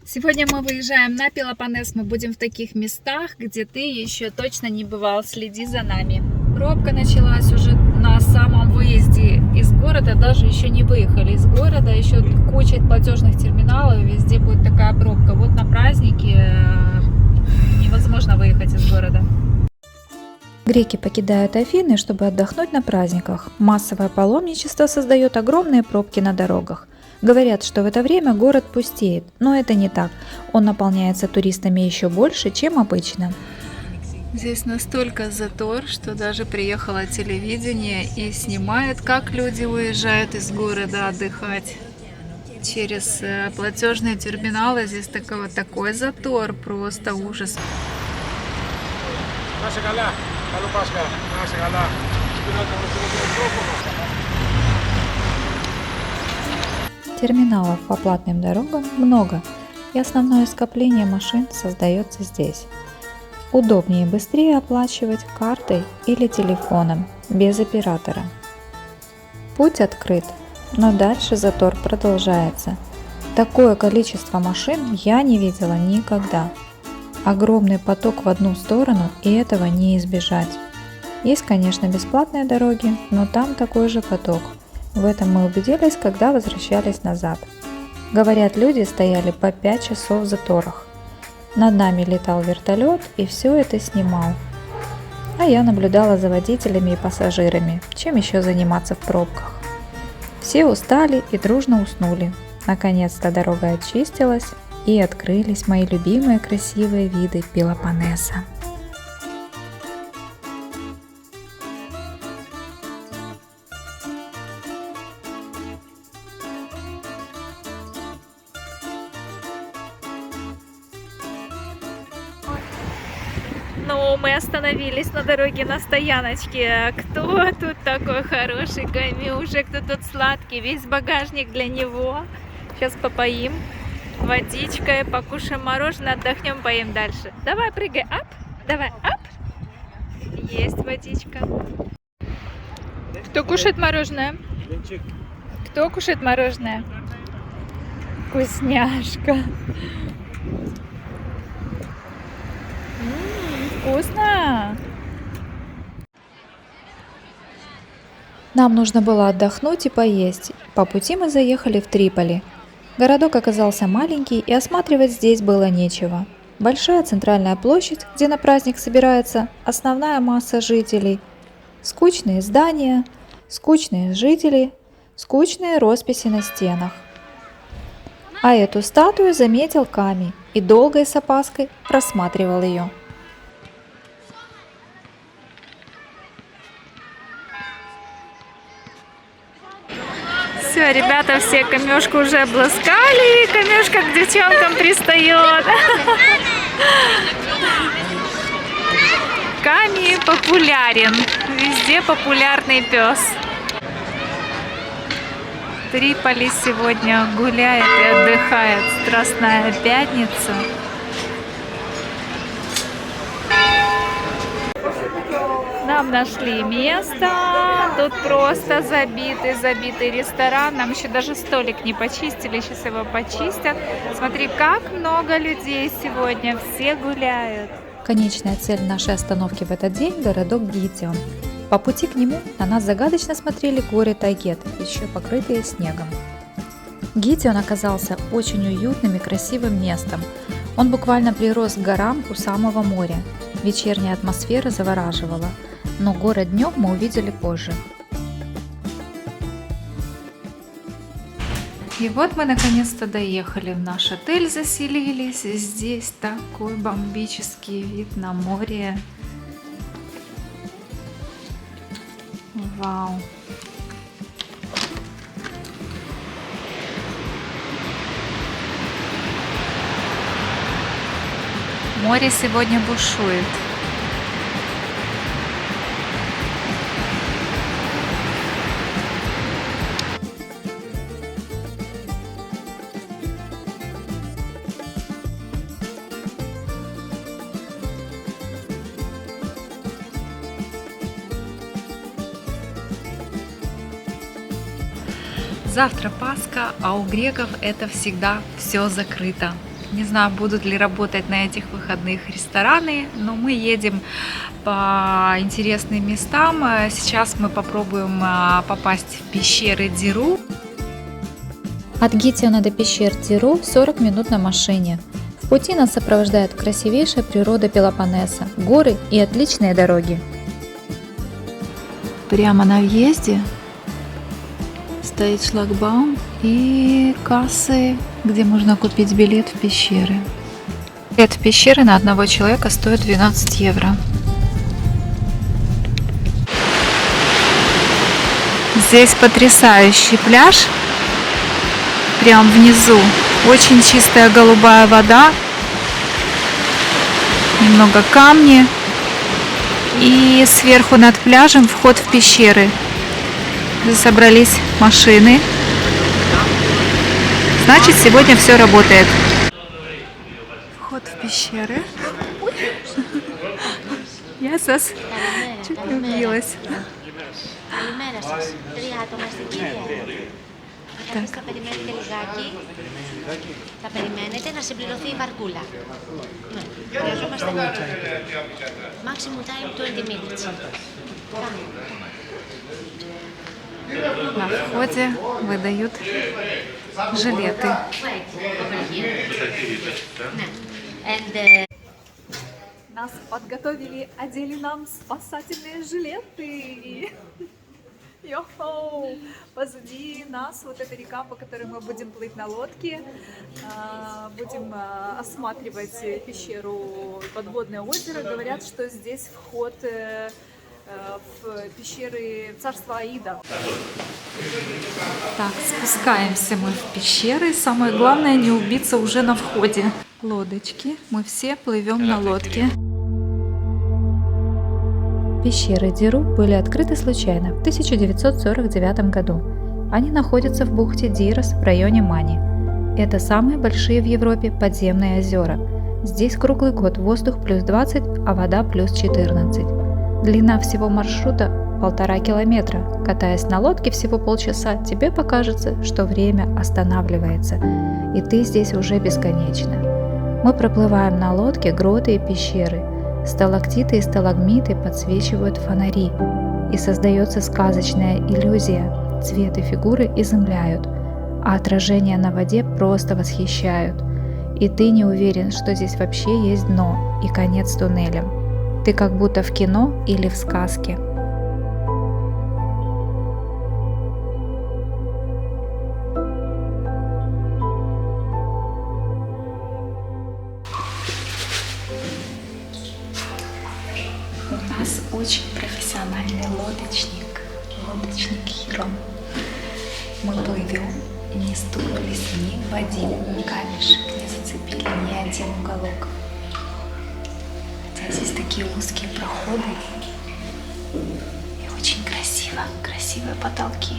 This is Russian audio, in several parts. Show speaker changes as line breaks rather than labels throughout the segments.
Сегодня мы выезжаем на Пелопоннес. Мы будем в таких местах, где ты еще точно не бывал. Следи за нами. Пробка началась уже на самом выезде из города. Даже еще не выехали из города. Еще куча платежных терминалов. Везде будет такая пробка. Вот на празднике невозможно выехать из города.
Греки покидают Афины, чтобы отдохнуть на праздниках. Массовое паломничество создает огромные пробки на дорогах. Говорят, что в это время город пустеет, но это не так. Он наполняется туристами еще больше, чем обычно.
Здесь настолько затор, что даже приехало телевидение и снимает, как люди уезжают из города отдыхать. Через платежные терминалы здесь такой затор, просто ужас.
Терминалов по платным дорогам много, и основное скопление машин создается здесь. Удобнее и быстрее оплачивать картой или телефоном, без оператора. Путь открыт, но дальше затор продолжается. Такое количество машин я не видела никогда. Огромный поток в одну сторону, и этого не избежать. Есть, конечно, бесплатные дороги, но там такой же поток. В этом мы убедились, когда возвращались назад. Говорят, люди стояли по 5 часов в заторах. Над нами летал вертолет и все это снимал. А я наблюдала за водителями и пассажирами, чем еще заниматься в пробках. Все устали и дружно уснули. Наконец-то дорога очистилась, и открылись мои любимые красивые виды Пелопоннеса.
Ну, мы остановились на дороге на стояночке. Кто тут такой хороший камюшек? Кто тут сладкий? Весь багажник для него. Сейчас попоим водичкой, покушаем мороженое, отдохнем, поем дальше. Давай, прыгай, ап, давай, ап. Есть водичка. Кто кушает мороженое? Кто кушает мороженое? Вкусняшка. Вкусно.
Нам нужно было отдохнуть и поесть. По пути мы заехали в Триполи. Городок оказался маленький, и осматривать здесь было нечего. Большая центральная площадь, где на праздник собирается основная масса жителей. Скучные здания, скучные жители, скучные росписи на стенах. А эту статую заметил Ками и долгой с опаской рассматривал ее.
Все, ребята все камешку уже обласкали, камешка к девчонкам пристает. Ками популярен, везде популярный пес. Триполи сегодня гуляет и отдыхает, Страстная пятница. Нам нашли место, тут просто забитый ресторан, нам еще даже столик не почистили, сейчас его почистят. Смотри, как много людей сегодня, все гуляют.
Конечная цель нашей остановки в этот день – городок Гитион. По пути к нему на нас загадочно смотрели горы Тайгет, еще покрытые снегом. Гитион оказался очень уютным и красивым местом. Он буквально прирос к горам у самого моря. Вечерняя атмосфера завораживала, но город днем мы увидели позже.
И вот мы наконец-то доехали в наш отель, заселились. Здесь такой бомбический вид на море. Вау! Море сегодня бушует. Завтра Пасха, а у греков это всегда все закрыто. Не знаю, будут ли работать на этих выходных рестораны, но мы едем по интересным местам. Сейчас мы попробуем попасть в пещеры Диру.
От Гитиона до пещер Диру 40 минут на машине. В пути нас сопровождает красивейшая природа Пелопоннеса, горы и отличные дороги.
Прямо на въезде стоит шлагбаум и кассы, где можно купить билет в пещеры. Билет в пещеры на одного человека стоит 12 евро. Здесь потрясающий пляж. Прям внизу. Очень чистая голубая вода. Немного камни. И сверху над пляжем вход в пещеры. Здесь собрались машины. Значит, сегодня все работает. Вход в пещеры. Я сейчас чуть не убилась.
Καλημέρα σας. 3 άτομα στην κύρια. Καταρχάς θα περιμένετε λιγάκι. Θα περιμένετε να συμπληρωθεί η βαρκούλα. Ναι. Χρειαζόμαστε maximum time 20 minutes.
На входе выдают жилеты. Нас подготовили, одели нам спасательные жилеты. Йо-хоу! Позади нас вот эта река, по которой мы будем плыть на лодке. Будем осматривать пещеру, подводное озеро. Говорят, что здесь вход в пещеры царства Аида. Так, спускаемся мы в пещеры. Самое главное не убиться уже на входе. Лодочки. Мы все плывем на лодке.
Пещеры Диру были открыты случайно в 1949 году. Они находятся в бухте Дирос в районе Мани. Это самые большие в Европе подземные озера. Здесь круглый год воздух плюс 20, а вода плюс 14. Длина всего маршрута 1,5 километра. Катаясь на лодке всего полчаса, тебе покажется, что время останавливается, и ты здесь уже бесконечно. Мы проплываем на лодке гроты и пещеры. Сталактиты и сталагмиты подсвечивают фонари, и создается сказочная иллюзия. Цвет и фигуры изумляют, а отражения на воде просто восхищают. И ты не уверен, что здесь вообще есть дно и конец туннеля. Ты как будто в кино или в сказке.
У нас очень профессиональный лодочник Хиро. Мы плывем, не стукнулись ни в один камешек, не зацепили ни один уголок. Хотя здесь такие узкие проходы и очень красивые потолки.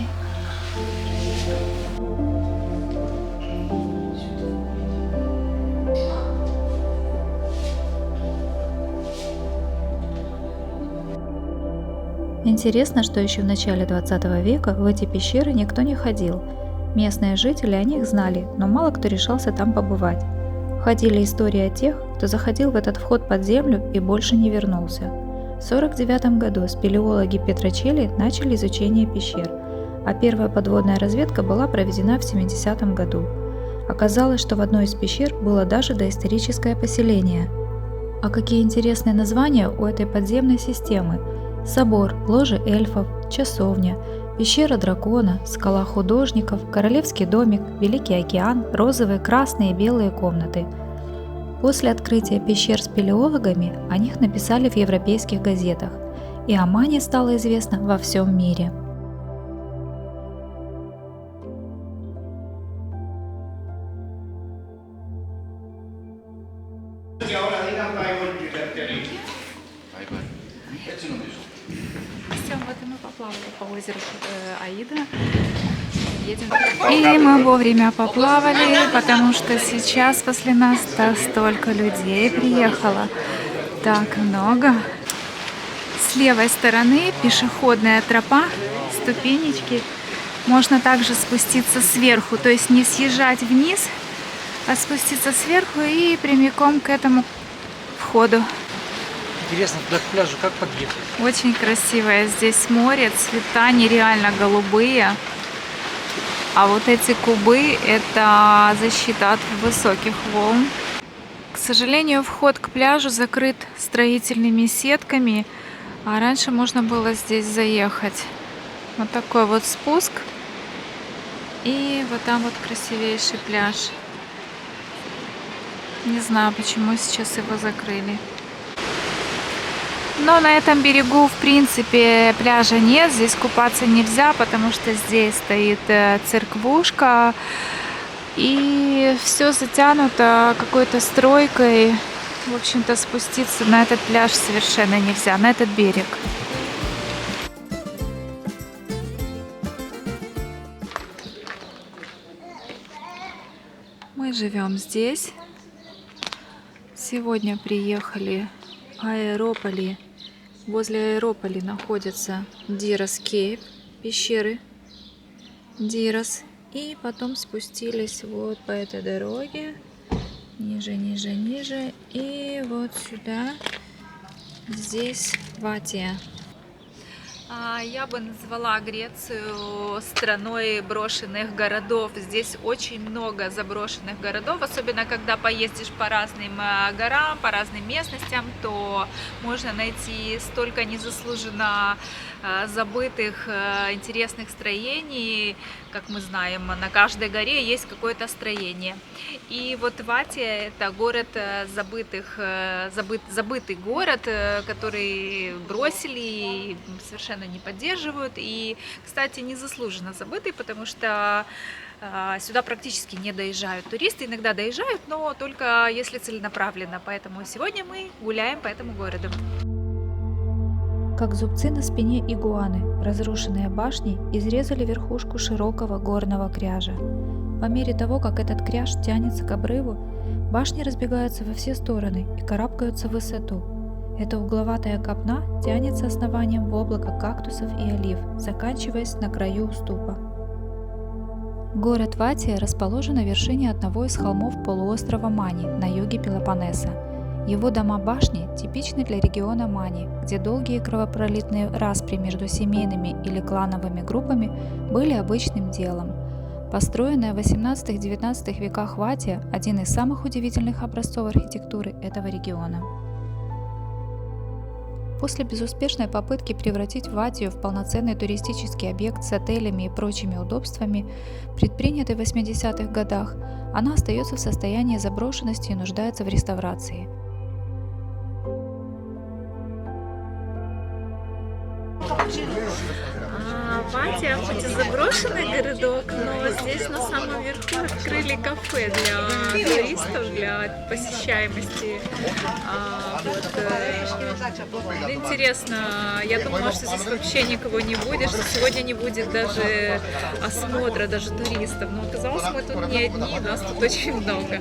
Интересно, что еще в начале 20 века в эти пещеры никто не ходил. Местные жители о них знали, но мало кто решался там побывать. Ходили истории о тех, кто заходил в этот вход под землю и больше не вернулся. В 1949 году спелеологи Петрочели начали изучение пещер, а первая подводная разведка была проведена в 1970 году. Оказалось, что в одной из пещер было даже доисторическое поселение. А какие интересные названия у этой подземной системы! Собор, ложе эльфов, часовня, пещера дракона, скала художников, королевский домик, Великий океан, розовые, красные и белые комнаты. После открытия пещер спелеологами о них написали в европейских газетах, и о Мане стало известно во всем мире.
Все, вот и мы поплавали по озеру Аида. Едем. И мы вовремя поплавали, потому что сейчас после нас столько людей приехало. Так много. С левой стороны пешеходная тропа, ступенечки. Можно также спуститься сверху, то есть не съезжать вниз, А спуститься сверху и прямиком к этому входу.
Интересно, туда к пляжу как подъехать?
Очень красивое здесь море, цвета нереально голубые. А вот эти кубы — это защита от высоких волн. К сожалению, вход к пляжу закрыт строительными сетками, а раньше можно было здесь заехать. Вот такой вот спуск. И вот там вот красивейший пляж. Не знаю, почему сейчас его закрыли. Но на этом берегу, в принципе, пляжа нет. Здесь купаться нельзя, потому что здесь стоит церквушка. И все затянуто какой-то стройкой. В общем-то, спуститься на этот пляж совершенно нельзя, на этот берег. Мы живем здесь. Сегодня приехали в Аэрополи. Возле Аэрополи находятся Дирос Кейв, пещеры Дирос. И потом спустились вот по этой дороге. Ниже, ниже, ниже. И вот сюда. Здесь Ватия. Я бы назвала Грецию страной брошенных городов. Здесь очень много заброшенных городов, особенно когда поездишь по разным горам, по разным местностям, то можно найти столько незаслуженно забытых интересных строений. Как мы знаем, на каждой горе есть какое-то строение. И вот Ватия — это город забытый город, который бросили и совершенно не поддерживают. И, кстати, незаслуженно забытый, потому что сюда практически не доезжают туристы. Иногда доезжают, но только если целенаправленно. Поэтому сегодня мы гуляем по этому городу.
Как зубцы на спине игуаны, разрушенные башни изрезали верхушку широкого горного кряжа. По мере того, как этот кряж тянется к обрыву, башни разбегаются во все стороны и карабкаются в высоту. Эта угловатая копна тянется основанием в облако кактусов и олив, заканчиваясь на краю уступа. Город Ватия расположен на вершине одного из холмов полуострова Мани на юге Пелопоннеса. Его дома-башни типичны для региона Мани, где долгие кровопролитные распри между семейными или клановыми группами были обычным делом. Построенная в 18-19 веках Ватия – один из самых удивительных образцов архитектуры этого региона. После безуспешной попытки превратить Ватию в полноценный туристический объект с отелями и прочими удобствами, предпринятой в 80-х годах, она остается в состоянии заброшенности и нуждается в реставрации.
Ватия хоть и заброшенный городок, но здесь на самом верху открыли кафе для туристов, для посещаемости. Интересно, я думала, что здесь вообще никого не будет, что сегодня не будет даже осмотра, даже туристов. Но оказалось, мы тут не одни, нас тут очень много.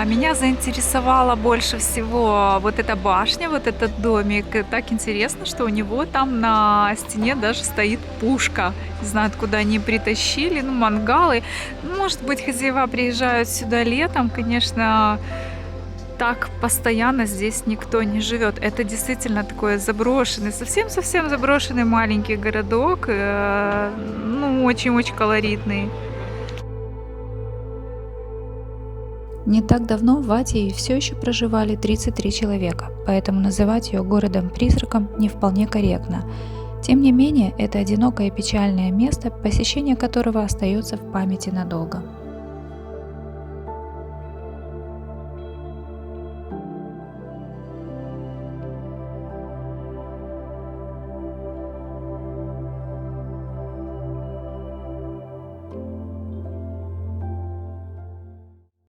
Меня заинтересовала больше всего вот эта башня, вот этот домик. Так интересно, что у него там на стене даже стоит пушка. Не знаю, откуда они притащили, мангалы. Может быть, хозяева приезжают сюда летом. Конечно, так постоянно здесь никто не живет. Это действительно такой заброшенный, совсем-совсем заброшенный маленький городок. Очень-очень колоритный.
Не так давно в Ватии все еще проживали 33 человека, поэтому называть ее городом-призраком не вполне корректно. Тем не менее, это одинокое и печальное место, посещение которого остается в памяти надолго.